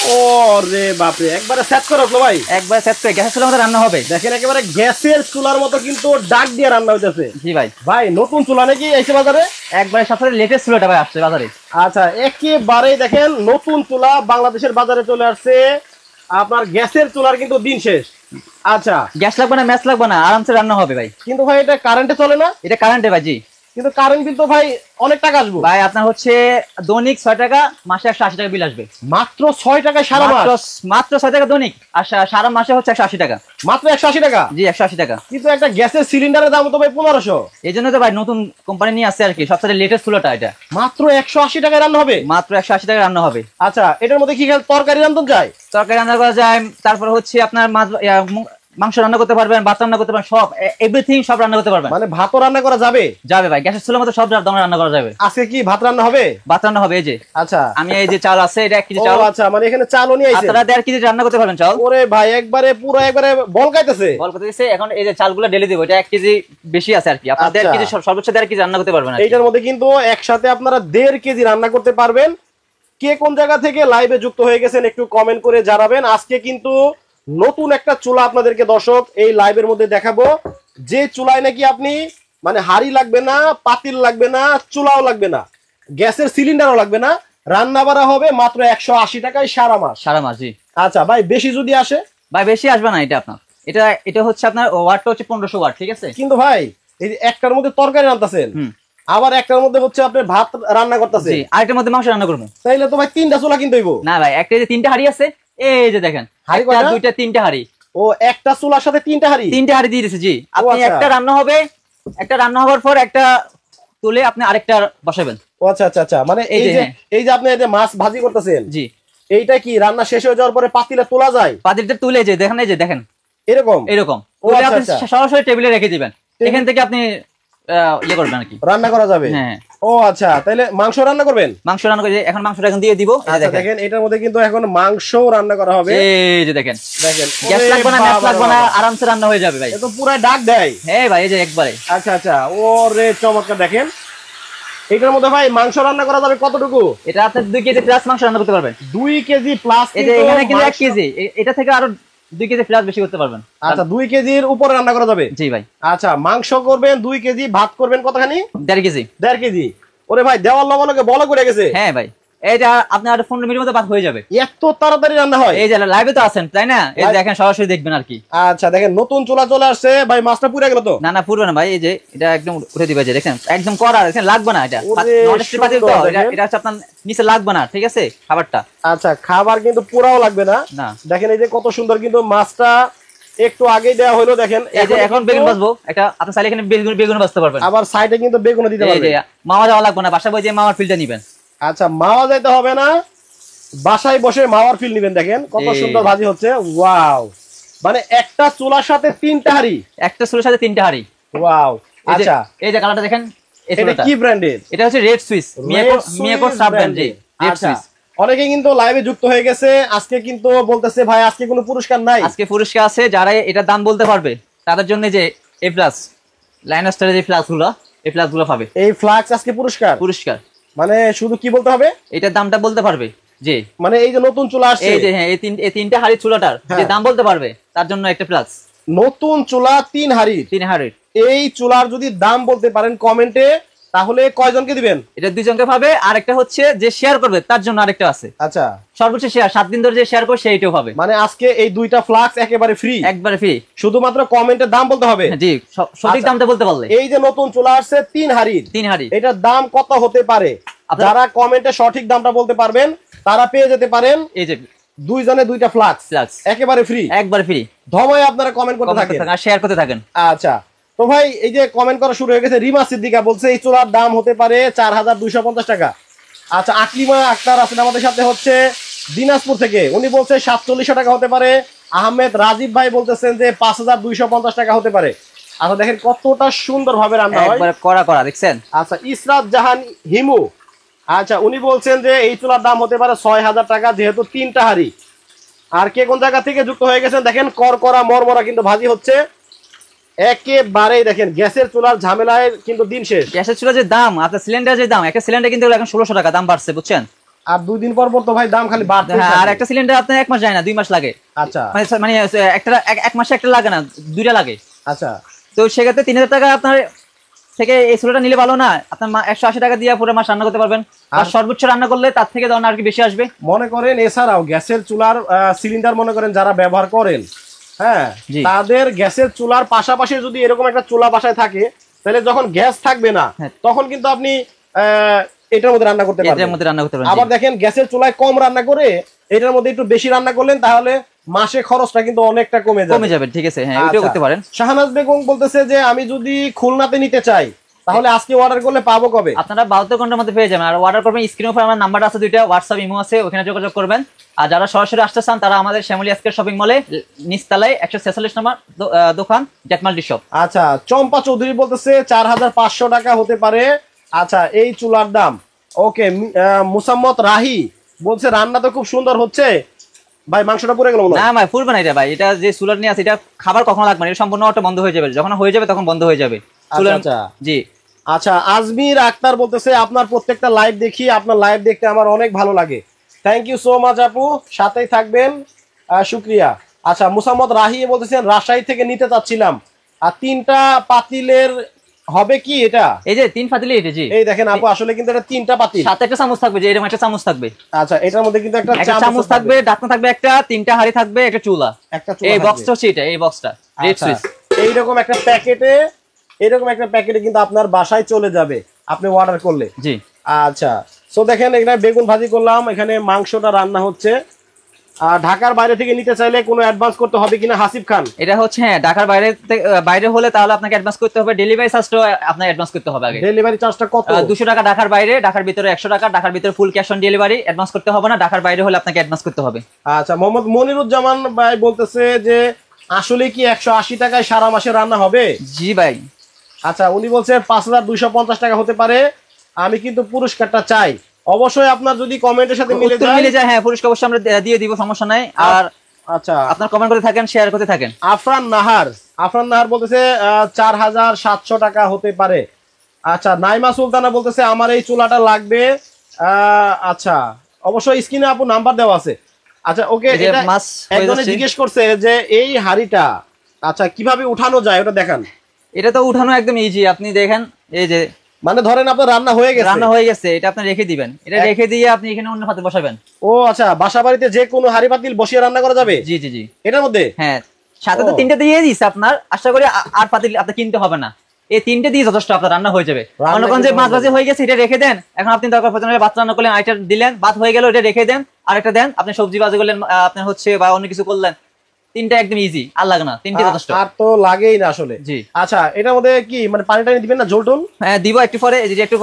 ওরে বাপরে, একবারে সেট করে রাখলো ভাই। একবারে সেট করে গ্যাসের চুলার মধ্যে রান্না হবে। দেখেন একেবারে গ্যাসের চুলার মতো কিন্তু ডাক দিয়ে রান্না হইতেছে। জি ভাই। ভাই নতুন চুলা নাকি এসে বাজারে? একবারে সবচেয়ে লেটেস্ট চুলাটা ভাই আসছে বাজারে। আচ্ছা, একেবারেই দেখেন নতুন চুলা বাংলাদেশের বাজারে চলে আসছে। আপনার গ্যাসের চুলার কিন্তু দিন শেষ। আচ্ছা, গ্যাস লাগবে না, ম্যাচ লাগবে না, আরামসে রান্না হবে ভাই। কিন্তু ভাই এটা কারেন্টে চলে না? এটা কারেন্টে ভাই। জি, কিন্তু কারেন্ট বিল তো ভাই অনেক টাকা আসবে ভাই। আপনার হচ্ছে দৈনিক 6 টাকা, মাসে 180 টাকা বিল আসবে। মাত্র 6 টাকায় সারা মাস? মাত্র 6 টাকা দৈনিক, আর সারা মাসে হচ্ছে 180 টাকা। মাত্র 180 টাকা? জি, 180 টাকা। কিন্তু একটা গ্যাসের সিলিন্ডারের দাম তো ভাই 1500। এই জন্য তো ভাই নতুন কোম্পানি নিয়ে আসছে আর কি, সবচেয়ে লেটেস্ট চুলাটা এটা। মাত্র 180 টাকায় রান্না হবে? মাত্র 180 টাকা রান্না হবে। আচ্ছা, এটার মধ্যে কি তরকারি রান্না যায়? তরকারি রান্না করা যায়, তারপর হচ্ছে আপনার মাংস রান্না করতে পারবেন, ভাত রান্না করতে পারবেন, সব এভরিথিং সব রান্না করতে পারবেন। মানে ভাতও রান্না করা যাবে? যাবে ভাই, গ্যাসের চুলার মতো সব ধরনের রান্না করা যাবে। আজকে কি ভাত রান্না হবে? ভাত রান্না হবে। এই যে আচ্ছা, আমি এই যে চাল আছে, এটা 1 কেজি চাল। আচ্ছা, মানে এখানে চালও নিয়ে আইছেন? আপনারা 1.5 কেজি রান্না করতে পারবেন চাল। ওরে ভাই, একবারে পুরো একবারে বলকাইতেছে। এখন এই যে চালগুলো ঢেলে দিব, এটা 1 কেজি বেশি আছে আর কি। আপনারা 1.5 কেজি, সর্বোচ্চ 1.5 কেজি রান্না করতে পারবেন। এইটার মধ্যে কিন্তু একসাথে আপনারা 1.5 কেজি রান্না করতে পারবেন। কে কোন জায়গা থেকে লাইভে যুক্ত হয়ে গেছেন একটু কমেন্ট করে জানাবেন। আজকে কিন্তু নতুন একটা চুলা আপনাদেরকে দর্শক এই লাইভের মধ্যে দেখাবো, যে চুলায় নাকি আপনি মানে হাড়ি লাগবে না, পাতিল লাগবে না, চুলাও লাগবে না, গ্যাসের সিলিন্ডারও লাগবে না, রান্না বাড়া হবে মাত্র 180 টাকায় সারা মাস। সারা মাস। জি। আচ্ছা ভাই, বেশি যদি আসে? ভাই বেশি আসবে না। এটা আপনার এটা হচ্ছে আপনার ওয়াটটা হচ্ছে 1500 ওয়াট, ঠিক আছে? কিন্তু ভাই এই যে একটার মধ্যে তরকারি রান্নাতেছেন, আবার একটার মধ্যে হচ্ছে আপনি ভাত রান্না করতেছেন, আরেকটার মধ্যে মাংস রান্না করবো, তাইলে তো ভাই 3টা চুলা কিনতে হইব। না ভাই, একটা যে 3টা হাড়ি আছে, এই যে দেখেন, একটা, দুইটা, 3টা হাড়ি। ও, একটা চুলার সাথে 3টা হাড়ি? 3টা হাড়ি দিয়ে দিয়েছে। জি, আপনি একটা রান্না হবে, একটা রান্না হওয়ার পর একটা তুলে আপনি আরেকটা বসাবেন। ও আচ্ছা আচ্ছা আচ্ছা, মানে এই যে আপনি এই যে মাছ ভাজি করতেছেন, জি, এইটা কি রান্না শেষ হয়ে যাওয়ার পরে পাতিলে তোলা যায়? পাতিলটা তুলে যে দেখেন, এই যে দেখেন, এরকম এরকম আপনি সরাসরি টেবিলে রেখে দিবেন, এখান থেকে আপনি ইয়ে করবেন আর কি, রান্না করা যাবে। হ্যাঁ। ও আচ্ছা, তাহলে মাংস রান্না করবেন? মাংস রান্না করে এখন মাংসটা এখন দিয়ে দিব। দেখেন এটার মধ্যে কিন্তু এখন মাংস রান্না করা হবে। এই যে দেখেন, দেখেন গ্যাস লাগবে না, ম্যাচ লাগবে না, আরামসে রান্না হয়ে যাবে ভাই। এটা তো পুরো ডাক দেয়। হ্যাঁ ভাই, এই যে একবারে। আচ্ছা আচ্ছা, ওরে চমৎকার। দেখেন এটার মধ্যে ভাই মাংস রান্না করা যাবে কতটুকু? এটা আপনি 2 কেজি প্লাস মাংস রান্না করতে পারবেন। 2 কেজি প্লাস? এই যে এখানে কিন্তু 1 কেজি, এটা থেকে আরো 2 কেজি প্লাস বেশি করতে পারবেন। আচ্ছা, 2 কেজির উপরে রান্না করা যাবে? জি ভাই। আচ্ছা, মাংস করবেন 2 কেজি, ভাত করবেন কতখানি? 1.5 কেজি। 1.5 কেজি। ওরে ভাই, দেওয়ার লগে লগে বলা করে গেছে। হ্যাঁ ভাই, এইটা আপনি আর 15 মিনিটের মধ্যে ভাত হয়ে যাবে। এত তাড়াতাড়ি রান্না হয়? এই যে লাইভে তো আছেন তাই না, এই দেখেন, সরাসরি দেখবেন আর কি। আচ্ছা, দেখেন নতুন চুলা চলে আসছে ভাই। মাছটা পুড়ে গেল তো? না না, পুরবে না ভাই। এই যে এটা একদম উঠে দিবে, যে দেখেন একদম কড়া, দেখেন লাগবে না। এটা ননস্টিক পাতিল তো, এটা হচ্ছে আপনার নিচে লাগবে না, ঠিক আছে খাবারটা। আচ্ছা, খাবার কিন্তু পুরাও লাগবে না। না, দেখেন এই যে কত সুন্দর কিন্তু মাছটা একটু আগেই দেওয়া হলো। দেখেন এই যে এখন বেগুন ভাজবো, এটা আপনি চাইলে এখানে বেগুন ভাজতে পারবেন, আবার সাইডে কিন্তু বেগুন দিতে পারবেন। এই যে মাওয়া যাওয়া লাগবে না, বাসায় বসে মাওয়ার ফিলটা নেবেন। আচ্ছা, মাওয়া যাইতে হবে না, বাসায় বসে মাওয়ার ফিল নেবেন। দেখেন কত সুন্দর ভাজি হচ্ছে। ওয়াও, মানে একটা চুলার সাথে 3টা হাড়ি? একটা চুলার সাথে 3টা হাড়ি। ওয়াও। আচ্ছা, এই যে কালারটা দেখেন, এটা কি ব্র্যান্ডের? এটা হচ্ছে Red Swiss, Miyako sub brand. জি, রেড সুইস। অনেকে কিন্তু লাইভে যুক্ত হয়ে গেছে। আজকে কিন্তু বলতেছে ভাই আজকে কোনো পুরস্কার নাই। আজকে পুরস্কার আছে, যারা এটা দাম বলতে পারবে তাদের জন্য যে এ প্লাস লাইনাস্টারের যে ফ্লাক্সগুলো, এই ফ্লাক্সগুলো পাবে। এই ফ্লাক্স আজকে পুরস্কার? পুরস্কার মানে শুধু কি বলতে হবে? এটার দামটা বলতে পারবে। জি, মানে এই যে নতুন চুলা আসছে, এই যে হ্যাঁ, এই 3টা হাড়ি চুলাটার যে দাম বলতে পারবে তার জন্য একটা প্লাস। নতুন চুলা 3 হাড়ি? 3 হাড়ি। এই চুলার যদি দাম বলতে পারেন কমেন্টে, তাহলে কয়জনকে দিবেন? এটা 2 জনকে পাবে, আর একটা হচ্ছে যে শেয়ার করবে তার জন্য আরেকটা আছে। আচ্ছা, সর্বোচ্চ শেয়ার 7 দিন ধরে যে শেয়ার করবে সেইটাও পাবে। মানে আজকে এই 2টা ফ্লাক্স একেবারে ফ্রি? একবারে ফ্রি, শুধুমাত্র কমেন্টে দাম বলতে হবে। জি, সঠিক দামটা বলতে পারলে। এই যে নতুন চুলা আসছে 3 হাড়ি, 3 হাড়ি, এটার দাম কত হতে পারে? যারা কমেন্টে সঠিক দামটা বলতে পারবেন তারা পেয়ে যেতে পারেন এই যে 2 জনে 2টা ফ্লাক্স একেবারে ফ্রি। একবারে ফ্রি। ধময় আপনারা কমেন্ট করতে থাকেন আর শেয়ার করতে থাকেন। আচ্ছা, তো ভাই এই যে কমেন্ট করা শুরু হয়ে গেছে। রিমা সিদ্দিকা বলছে এই চুলার দাম হতে পারে 4250 টাকা। আচ্ছা, আকলিমা আক্তার আছেন আমাদের সাথে, হচ্ছে দিনাজপুর থেকে, উনি বলছে 4700 টাকা হতে পারে। আহমেদ রাজীব ভাই বলতেছেন যে 5250 টাকা হতে পারে। আচ্ছা, দেখেন কতটা সুন্দর ভাবে রান্না হয়, একবারে কড়া কড়া, দেখছেন। আচ্ছা, ইসরাত জাহান হিমু, আচ্ছা উনি বলছেন যে এই চুলার দাম হতে পারে 6000 টাকা, যেহেতু 3টা হাড়ি। আর কে কোন জায়গা থেকে যুক্ত হয়ে গেছেন দেখেন, করকরা মরমরা কিন্তু ভাজি হচ্ছে একেবারেই। দেখেন গ্যাসের চুলার ঝামেলায় কিন্তু দিন শেষ। গ্যাসের চুলার যে দাম, আপনার সিলিন্ডার যে দাম, একটা সিলিন্ডার কিন্তু এখন 1600 টাকা দাম বাড়ছে, বুঝছেন। আর 2 দিন পর পর তো ভাই দাম খালি বাড়তে থাকে। আর একটা সিলিন্ডার আপনার 1 মাস যায় না, 2 মাস লাগে। আচ্ছা, মানে একটা 1 মাসে একটা লাগে না, 2টা লাগে। আচ্ছা, তো সেক্ষেত্রে 3000 টাকা আপনার থেকে এই চুলাটা নিলে ভালো না? আপনার 180 টাকা দিয়ে পুরো মাস রান্না করতে পারবেন। আর সর্বোচ্চ রান্না করলে তার থেকে ধরুন আর কি বেশি আসবে। মনে করেন এছাড়াও গ্যাসের চুলার সিলিন্ডার মনে করেন যারা ব্যবহার করেন, হ্যাঁ, তাদের গ্যাসের চুলার পাশাপাশি যদি এরকম একটা চুলা বাসায় থাকে, তাহলে যখন গ্যাস থাকবে না তখন কিন্তু আপনি এটার মধ্যে রান্না করতে পারবেন। আবার দেখেন গ্যাসের চুলায় কম রান্না করে এটার মধ্যে একটু বেশি রান্না করলেন, তাহলে মাসে খরচটা কিন্তু অনেকটা কমে যাবে। ঠিক আছে, হ্যাঁ, এটা করতে পারেন। শাহনাজ বেগম বলতেছে যে আমি যদি খুলনাতে নিতে চাই তাহলে আজকে অর্ডার করলে পাবো কবে? আপনারা 72 ঘন্টার মধ্যে পেয়ে যাবেন। আর অর্ডার করবেন, স্ক্রিনের উপর আমার নাম্বার আছে 2টা, হোয়াটসঅ্যাপ ইমো আছে, ওখানে যোগাযোগ করবেন। আর যারা সরাসরি আসতে চান তারা আমাদের শ্যামলী এসকে শপিং মলে নিচতলায় 146 নম্বর দোকান জেটমাল্টি শপ। আচ্ছা, চম্পা চৌধুরী বলতেছে 4500 টাকা হতে পারে। আচ্ছা, এই চুলার দাম। ওকে, মুসাম্মত রাহি বলছে রান্না তো খুব সুন্দর হচ্ছে ভাই, মাংসটা পুড়ে গেল না ভাই, পুরবে না এটা ভাই। এটা যে চুলার নিয়ে আছে এটা খাবার কখনো লাগবে না, এটা সম্পূর্ণ অটো বন্ধ হয়ে যাবে। যখন হয়ে যাবে তখন বন্ধ হয়ে যাবে। আচ্ছা, জি। আচ্ছা, আজমির আক্তার বলতেছে আপনার প্রত্যেকটা লাইভ দেখি, আপনার লাইভ দেখতে আমার অনেক ভালো লাগে। থ্যাংক ইউ সো মাচ আপু, সাথেই থাকবেন, শুক্রিয়া। আচ্ছা, মুসাম্মদ রাহি বলতেছেন রাজশাহী থেকে নিতে চাচ্ছিলাম, আর 3টা পাতিলের হবে কি এটা? এই যে 3 পাতিল, এটা জি, এই দেখেন আপু, আসলে কিন্তু এটা 3টা পাতিল, সাথে একটা চামচ থাকবে, যে এরকম একটা চামচ থাকবে। আচ্ছা, এটার মধ্যে কিন্তু একটা চামচ থাকবে, ঢাকনা থাকবে একটা, 3টা হাঁড়ি থাকবে, একটা চুলা। এই বক্সটা হচ্ছে এটা, এই বক্সটা রেড সুইচ। এইরকম একটা প্যাকেটে কিন্তু আপনার বাসায় চলে যাবে আপনি অর্ডার করলে। জি। আচ্ছা, সো দেখেন এখানে বেগুন ভাজি করলাম, এখানে মাংসটা রান্না হচ্ছে। আর ঢাকার বাইরে থেকে নিতে চাইলে কোনো অ্যাডভান্স করতে হবে কিনা হাসিব খান? এটা হচ্ছে, হ্যাঁ, ঢাকার বাইরে হলে তাহলে আপনাকে অ্যাডভান্স করতে হবে। ডেলিভারি চার্জটা আপনাকে অ্যাডভান্স করতে হবে আগে। ডেলিভারি চার্জটা কত? 200 টাকা ঢাকার বাইরে, ঢাকার ভিতরে 100 টাকা। ঢাকার ভিতরে full cash on delivery, advance করতে হবে না। ঢাকার বাইরে হলে আপনাকে অ্যাডভান্স করতে হবে। আচ্ছা, মোহাম্মদ মনিরুজ্জামান ভাই বলতেছে যে আসলে কি 180 টাকায় সারা মাসে রান্না হবে? জি ভাই। আচ্ছা, উনি বলছেন 5250 টাকা হতে পারে, আমি কিন্তু পুরস্কারটা চাই। অবশ্যই আপনার যদি কমেন্টের সাথে মিলে যায়, হ্যাঁ, পুরস্কার অবশ্যই আমরা দিয়ে দিব, সমস্যা নাই। আর আচ্ছা, আপনার কমেন্ট করতে থাকেন, শেয়ার করতে থাকেন। আফরান নাহার বলতেছে 4700 টাকা হতে পারে। আচ্ছা, নাইমা সুলতানা বলতেছে আমার এই চুলাটা লাগবে। আচ্ছা, অবশ্যই স্ক্রিনে আপু নাম্বার দেওয়া আছে। আচ্ছা, ওকে, এটা একজনে জিজ্ঞেস করছে যে এই হাড়িটা আচ্ছা কিভাবে উঠানো যায় ওটা দেখান। এটা তো উঠানো একদম ইজি, আপনি দেখেন, এই যে মানে ধরেন আপনার রান্না হয়ে গেছে, এটা আপনি রেখে দিবেন। এটা রেখে দিয়ে আপনি এখানে অন্য পাতিল বসাবেন। ও আচ্ছা, বাসা বাড়িতে যে কোনো হাড়ি পাতিল বসিয়ে রান্না করা যাবে? জি জি জি, এটার মধ্যে, হ্যাঁ। সাথে তো 3টে দিয়ে দিয়েছে আপনার, আশা করি আর পাতিল আপনি কিনতে হবে না। এই 3টে দিয়ে যথেষ্ট আপনার রান্না হয়ে যাবে। মনে করেন যে মাছ ভাজি হয়ে গেছে, এটা রেখে দেন। এখন আপনি দরকার পড়লে ভাত রান্না করলেন, আরেকটা দিলেন, ভাত হয়ে গেল, এটা রেখে দেন, আরেকটা দেন। আপনি সবজি ভাজি করলেন, আপনার হচ্ছে বা অন্য কিছু করলেন, 3টা একদম ইজি, আর লাগে না, 3টে যথেষ্ট। আর তো লাগেই না আসলে। জি। আচ্ছা, এটার মধ্যে কি মানে পানি টানি দিবেন না, ঝোল টোল? হ্যাঁ, দিব একটু পরে, এই যে একটু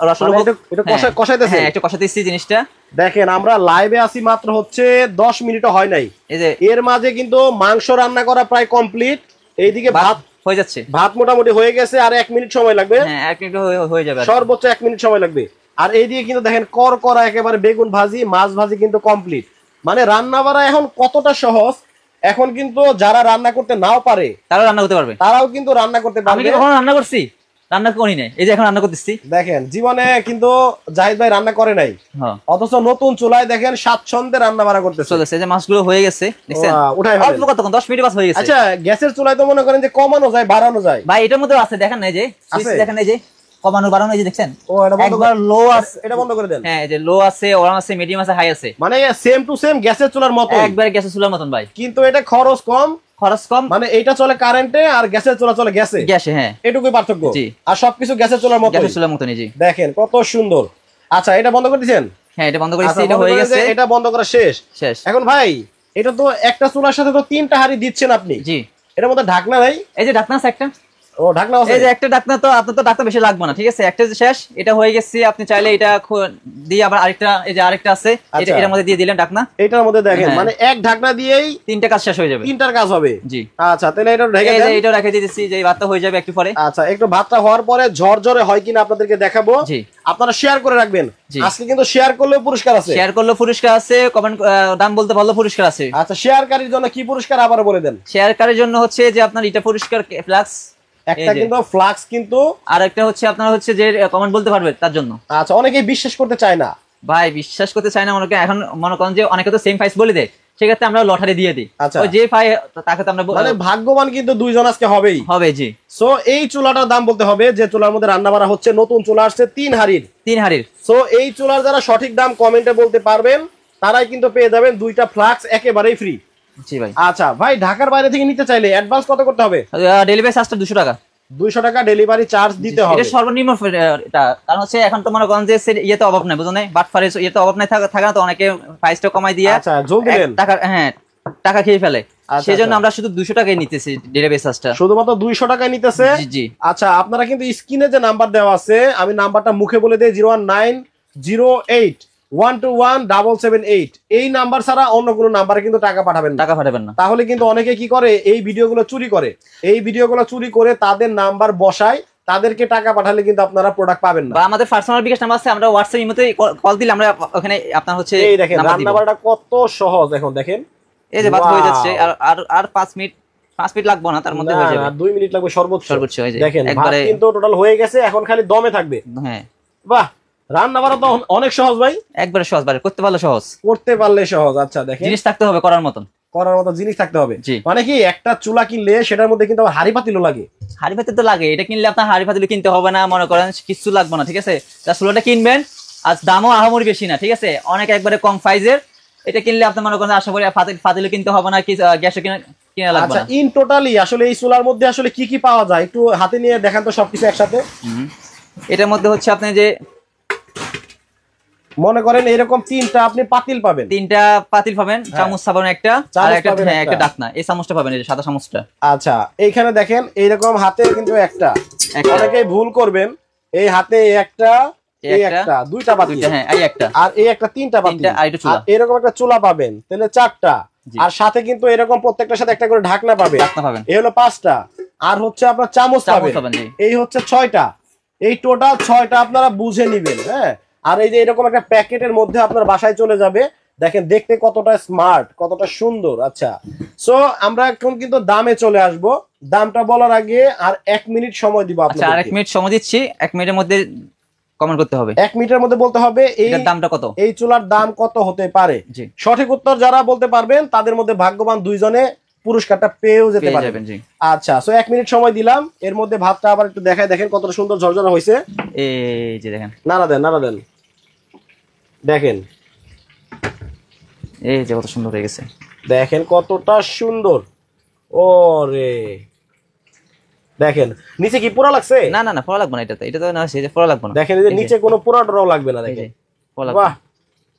রসুন এটা কষাইতেছে, হ্যাঁ, একটু কষাইতেছি জিনিসটা। দেখেন আমরা লাইভে আসি মাত্র হচ্ছে 10 মিনিটও হয় নাই, এই যে এর মাঝে কিন্তু মাংস রান্না করা প্রায় কমপ্লিট। এইদিকে ভাত হয়ে যাচ্ছে, ভাত মোটামুটি হয়ে গেছে, আর 1 মিনিট সময় লাগবে। হ্যাঁ, 1 মিনিট হয়ে যাবে, সর্বোচ্চ 1 মিনিট সময় লাগবে। আর এইদিকে কিন্তু দেখেন করা একেবারে বেগুন ভাজি, মাছ ভাজি কিন্তু কমপ্লিট। মানে রান্না বাড়া এখন কতটা সহজ। এখন কিন্তু যারা রান্না করতে নাও পারে তারা রান্না করতে পারবে, তারাও কিন্তু রান্না করতে পারবে। আমি কি কখনো রান্না করছি? রান্না করি নাই, এই যে এখন রান্না করতেছি। দেখেন জীবনে কিন্তু জাহিদ ভাই রান্না করে নাই, অথচ নতুন চুলায় দেখেন স্বাচ্ছন্দ্যে রান্না বাড়া করতেছে। চলেছে, যে মাছগুলো হয়ে গেছে, দেখছেন, উঠাই অল্প কতক্ষণ 10 মিনিট বাস হয়ে গেছে। আচ্ছা, গ্যাসের চুলায় তো মনে করেন যে কমানো যায় বাড়ানো যায় ভাই, এটার মধ্যে আছে, দেখেন না, এই যে সুইচ দেখেন, এই যে কমানো বাড়ানো, এই যে দেখছেন। ও, এটা বন্ধ করে, লো আছে, এটা বন্ধ করে দেন। হ্যাঁ, এই যে লো আছে, ওরাম আছে, মিডিয়াম আছে, হাই আছে, মানে সেম টু সেম গ্যাসের চুলার মতো, একবারে গ্যাসের চুলার মতন ভাই। কিন্তু এটা খরচ কম, মানে এটা চলে কারেন্টে আর গ্যাসের চুলা চলে গ্যাসে, হ্যাঁ, এটুকুই পার্থক্য। আর সবকিছু গ্যাসের চুলার মতনই। জি, দেখেন কত সুন্দর। আচ্ছা, এটা বন্ধ করে দিয়েছেন? হ্যাঁ, এটা বন্ধ করে দিয়েছি, এটা হয়ে গেছে, এটা বন্ধ করা শেষ। এখন ভাই এটা তো একটা চুলার সাথে তো 3টা হাড়ি দিচ্ছেন আপনি। জি, এটার মধ্যে ঢাকনা নাই? এই যে ঢাকনা আছে একটা। ও, ঢাকনা আছে, এই যে একটা ঢাকনা। তো আপনার তো ঢাকনা বেশি লাগবে না, ঠিক আছে, একটা শেষ, এটা হয়ে গেছে। আপনি চাইলে এটা দিয়ে আবার আরেকটা, এই যে আরেকটা আছে, এটার মধ্যে দিয়ে দিলেন ঢাকনা। এটার মধ্যে দেখেন মানে এক ঢাকনা দিয়েই 3টা কাজ শেষ হয়ে যাবে, 3টার কাজ হবে। জি। আচ্ছা, তাহলে এটা ঢেকে দেন, এটা রেখে দিতেছি, যে ভাতটা হয়ে যাবে একটু পরে। আচ্ছা, একটু ভাতটা হওয়ার পরে ঝরঝরে হয় কিনা আপনাদেরকে দেখাবো। জি, আপনারা শেয়ার করে রাখবেন। আজকে কিন্তু শেয়ার করলেও পুরস্কার আছে, কমেন্ট দাম বলতে ভালো পুরস্কার আছে। আচ্ছা, শেয়ারকারীর জন্য কি পুরস্কার আবার বলে দেন? শেয়ারকারীর জন্য হচ্ছে যে আপনার এটা পুরস্কার ফ্লাক্স, একটা কিন্তু ফ্লাক্স, কিন্তু আর একটা হচ্ছে আপনার হচ্ছে যে কমেন্ট বলতে পারবে তার জন্য। আচ্ছা, অনেকেই বিশ্বাস করতে চায় না ভাই বিশ্বাস করতে চাই না, এখন মনে করেন যে অনেকে তো সেম প্রাইস বলে দেয়, সেক্ষেত্রে আমরা লটারি দিয়ে দিই। ওই যে পাই তাকে তো আমরা মানে ভাগ্যবান কিন্তু দুইজন আজকে হবেই হবে। জি। সো এই চুলাটার দাম বলতে হবে যে চুলার মধ্যে রান্না বাড়া হচ্ছে, নতুন চুলা আসছে 3 হাড়ির। সো এই চুলার যারা সঠিক দাম কমেন্টে বলতে পারবেন তারাই কিন্তু পেয়ে যাবেন 2টা ফ্লাক্স একেবারেই ফ্রি। জি ভাই। আচ্ছা ভাই, ঢাকার বাইরে থেকে নিতে চাইলে অ্যাডভান্স কত করতে হবে? ডেলিভারি চার্জটা 200 টাকা। 200 টাকা ডেলিভারি চার্জ দিতে হবে। এটা সর্বনিম্ন এটা, কারণ হচ্ছে এখন তো মনে করেন যে ইয়েতে অভাব নাই, বুঝুন নাই, বাটফারে ইয়েতে অভাব নাই, থাকে না তো অনেকে প্রাইসটা কমাই দিয়ে আচ্ছা জলদি দেন টাকা, হ্যাঁ টাকা খেয়ে ফেলে। সেজন্য আমরা শুধু 200 টাকায় নিতেছি ডেলিভারি চার্জটা, শুধুমাত্র 200 টাকায় নিতেছে। জি। আচ্ছা আপনারা কিন্তু স্ক্রিনে যে নাম্বার দেওয়া আছে, আমি নাম্বারটা মুখে বলে দেই, 01908121778। এই নাম্বার ছাড়া অন্য কোনো নাম্বারে কিন্তু টাকা পাঠাবেন না। তাহলে কিন্তু অনেকে কি করে, এই ভিডিওগুলো চুরি করে, তাদের নাম্বার বসায়, তাদেরকে টাকা পাঠালে কিন্তু আপনারা প্রোডাক্ট পাবেন না। বা আমাদের পার্সোনাল বিকাশ নাম্বার আছে, আমরা হোয়াটসঅ্যাপ ইমোতে কল দিলে আমরা ওখানে আপনার হচ্ছে এই দেখেন রান্নাবাড়াটা কত সহজ। এখন দেখেন এই যে ভাত হয়ে যাচ্ছে, আর 5 মিনিট লাগবে না, তার মধ্যে হয়ে যাবে। 2 মিনিট লাগবে সর্বোচ্চ। এই যে দেখেন ভাত কিন্তু টোটাল হয়ে গেছে, এখন খালি দমে থাকবে। হ্যাঁ বাহ, রান্নাবাড়া তো অনেক সহজ ভাই, একবারে সহজ ভাই, করতে পারলে সহজ। আচ্ছা দেখেন, জিনিস থাকতে হবে করার মতো জিনিস থাকতে হবে। মানে কি, একটা চুলা কিনলে সেটার মধ্যে কিন্তু হাড়ি পাতিলও লাগে। হাড়ি পাতিল তো লাগে, এটা কিনলে আপনার হাড়ি পাতিল কিনতে হবে না, মনে করেন কিছু লাগবে না, ঠিক আছে। চুলাটা কিনবেন, আর দামও আহামরি বেশি না, ঠিক আছে, অনেক একবারে কম প্রাইসের। এটা কিনলে আপনি মনে করেন আশা করি পাতিল কিনতে হবে না, গ্যাসও কিনা লাগবে না। আচ্ছা ইন টোটালি আসলে এই চুলার মধ্যে আসলে কি কি পাওয়া যায় একটু হাতে নিয়ে দেখান তো সবকিছু একসাথে। এটার মধ্যে হচ্ছে আপনি যে মনে করেন এরকম 3টা আপনি পাতিল পাবেন, চামচ পাবেন, একটা ডাকনা, এই চামচটা পাবেন, এই সাদা চামচটা। আচ্ছা এইখানে দেখেন এইরকম হাতে কিন্তু একটা, অনেকেই ভুল করবেন, এই হাতে একটা, এই একটা, 2টা পাতিল, হ্যাঁ এই একটা, আর এই একটা 3টা পাতিল, আর এরকম একটা চুলা পাবেন, তাহলে 4টা, আর সাথে কিন্তু এরকম প্রত্যেকটার সাথে একটা করে ঢাকনা পাবেন, এই হলো 5টা, আর হচ্ছে আপনার চামচ পাবেন, এই হচ্ছে 6টা। এই টোটাল 6টা আপনারা বুঝে নিবেন। হ্যাঁ, আর এই যে এরকম একটা প্যাকেটের মধ্যে আপনার বাসায় চলে যাবে। দেখেন দেখতে কতটা স্মার্ট, কতটা সুন্দর। আচ্ছা সো আমরা এখন কিন্তু দামে চলে আসব। দামটা বলার আগে আর 1 মিনিট সময় দিব আপনাদের। আচ্ছা 1 মিনিট সময় দিচ্ছি, 1 মিনিটের মধ্যে কমেন্ট করতে হবে, 1 মিনিটের মধ্যে বলতে হবে এই দামটা কত, এই চুলার দাম কত হতে পারে। সঠিক উত্তর যারা বলতে পারবেন তাদের মধ্যে ভাগ্যবান 2 জনে পুরস্কারটা পেয়েও যেতে পারবেন। আচ্ছা সো 1 মিনিট সময় দিলাম। এর মধ্যে ভাতটা আবার একটু দেখায়, দেখেন কতটা সুন্দর ঝরঝরা হয়েছে। এই যে দেখেন, নাড়া দেন, দেখেন এই যে কত সুন্দর হয়ে গেছে, দেখেন কতটা সুন্দর। ওরে দেখেন নিচে কি পোড়া লাগছে? না পোড়া লাগবে না, এটা তো না, সেটা পোড়া লাগবে না। দেখেন এই যে নিচে কোনো পোড়াটাও লাগবে না। দেখেন বাহ,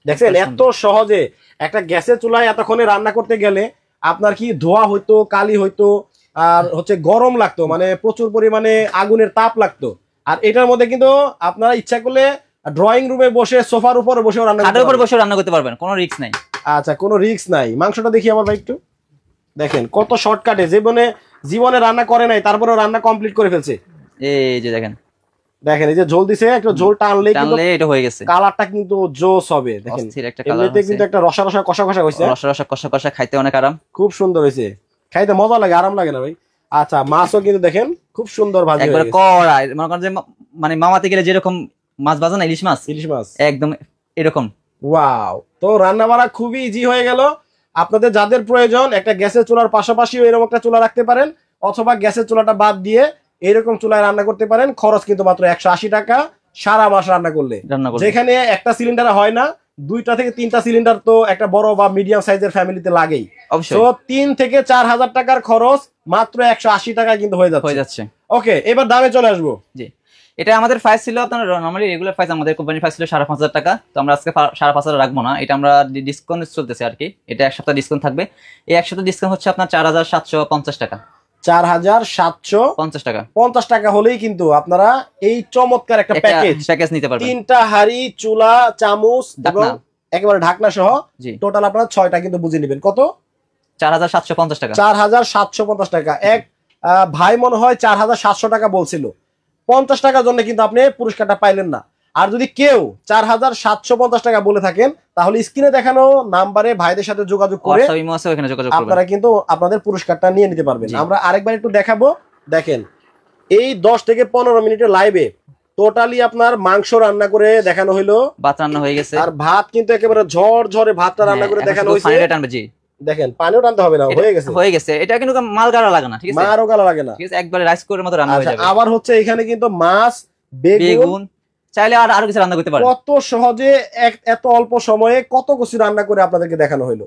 দেখেন এত সহজে একটা গ্যাসের চুলায় এতক্ষণে রান্না করতে গেলে আপনার কি ধোয়া হইতো, কালি হইতো, আর হচ্ছে গরম লাগতো, মানে প্রচুর পরিমাণে আগুনের তাপ লাগতো। আর এটার মধ্যে কিন্তু আপনারা ইচ্ছা করলে ড্রয়িং রুমে বসে, সোফার উপরে বসে রান্না করতে পারবেন, কোনো রিস্ক নাই। আচ্ছা কোনো রিস্ক নাই। মাংসটা দেখি আমার ভাই একটু, দেখেন কত শর্টকাটে, জীবনে রান্না করে নাই তারপরে রান্না কমপ্লিট করে ফেলছে। এই যে দেখেন এই যে ঝোল দিছে, একটু ঝোল টানলে এটা হয়ে গেছে, কালারটা কিন্তু জোস হবে। দেখেন এমনিতে কিন্তু একটা রসা কষা হইছে, রসা কষা খাইতে অনেক আরাম, খুব সুন্দর হইছে, খাইতে মজা লাগে, আরাম লাগে না ভাই। আচ্ছা মাছও কিন্তু দেখেন খুব সুন্দর ভাজি হয়ে গেছে, একবার কড়াই, মনে করেন যে মানে মামাতে গেলে যেরকম মাছ ভাজা না, ইলিশ মাছ একদম এরকম। ওয়াও, তো রান্না বাড়া খুবই ইজি হয়ে গেল। আপনাদের যাদের প্রয়োজন একটা গ্যাসের চুলার পাশাপাশিও এরকম একটা চুলা রাখতে পারেন, অথবা গ্যাসের চুলাটা বাদ দিয়ে এরকম চুলায় রান্না করতে পারেন। খরচ কিন্তু মাত্র 180 টাকা সারা মাস রান্না করলে। যেখানে একটা সিলিন্ডার হয় না, 2টা থেকে 3টা সিলিন্ডার তো একটা বড় বা মিডিয়াম সাইজের ফ্যামিলিতে লাগেই। তো 3 থেকে 4000 টাকার খরচ মাত্র 180 টাকায় কিন্তু হয়ে যাচ্ছে। ওকে, এবার দামে চলে আসবো। জি, এটা আমাদের প্রাইস ছিল আপনার নরমালি রেগুলার প্রাইস, আমাদের কোম্পানির প্রাইস ছিল 5500 টাকা। তো আমরা আজকে 5500 রাখবো না, এটা আমরা ডিসকাউন্ট চলতেছে আর কি। এটা 1 সপ্তাহ ডিসকাউন্ট থাকবে। এই 1 সপ্তাহ ডিসকাউন্ট হচ্ছে আপনার 4750 টাকা। 4750 টাকা, 50 টাকা হলেই কিন্তু আপনারা এই চমৎকার একটা প্যাকেজ নিতে পারবেন। 3টা হাড়ি, চুলা, চামচ এবং একেবারে ঢাকনা সহ টোটাল আপনারা 6টা কিন্তু বুঝে নেবেন। কত? 4750 টাকা। 4750 টাকা। এক ভাই মনে হয় 4700 টাকা বলছিল। 50 টাকার জন্য কিন্তু আপনি পুরস্কারটা পাইলেন না। আর যদি কেউ 4750 টাকা বলে থাকেন তাহলে স্ক্রিনে দেখানো নাম্বারে ভাইদের সাথে যোগাযোগ করে আপনারা কিন্তু আপনাদের পুরস্কারটা নিয়ে নিতে পারবেন। আমরা আরেকবার একটু দেখাবো। দেখেন এই 10 থেকে 15 মিনিটের লাইভে টোটালি আপনার মাংস রান্না করে দেখানো হলো, ভাত রান্না হয়ে গেছে, আর ভাত কিন্তু একেবারে ঝরঝরে ভাতটা রান্না করে দেখানো হয়েছে। পানিটা টানবে, জি দেখেন পানিও টানতে হবে না, হয়ে গেছে। এটা কিন্তু মাল গাড়া লাগে না, ঠিক আছে, মারও গালা লাগে না, ঠিক আছে, একবারে রাইস কুকারের মতো রান্না হয়ে যাবে। আবার হচ্ছে এখানে কিন্তু মাছ, বেগুন চাইলে আরো কিছু রান্না করতে পারেন। কত সহজে এত অল্প সময়ে কত কিছু রান্না করে আপনাদেরকে দেখানো হলো।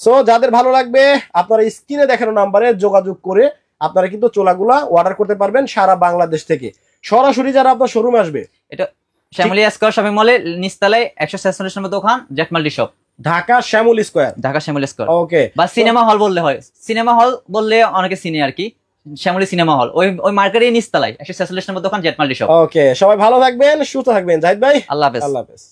সো যাদের ভালো লাগবে আপনারা স্ক্রিনে দেখানো নাম্বারে যোগাযোগ করে আপনারা কিন্তু চুলাগুলা অর্ডার করতে পারবেন সারা বাংলাদেশ থেকে। সরাসরি যারা আপনার শোরুমে আসবে, এটা শ্যামলী স্কয়ার শপিং মলে নিচতলায় 146 নম্বর দোকান, jet multi shop, Dhaka Shyamoli square, Dhaka Shyamoli square. Okay, বা সিনেমা হল বললে হয়, সিনেমা হল বললে অনেকে চিনে আর কি, শ্যামলী সিনেমা হল, ওই মার্কেটের নিচতলায় 146 নম্বর দোকান, জেট মাল্টি শপ। ওকে, সবাই ভালো থাকবেন, সুস্থ থাকবেন। জাহিদ ভাই, আল্লাহ হাফেজ। আল্লাহ হাফেজ।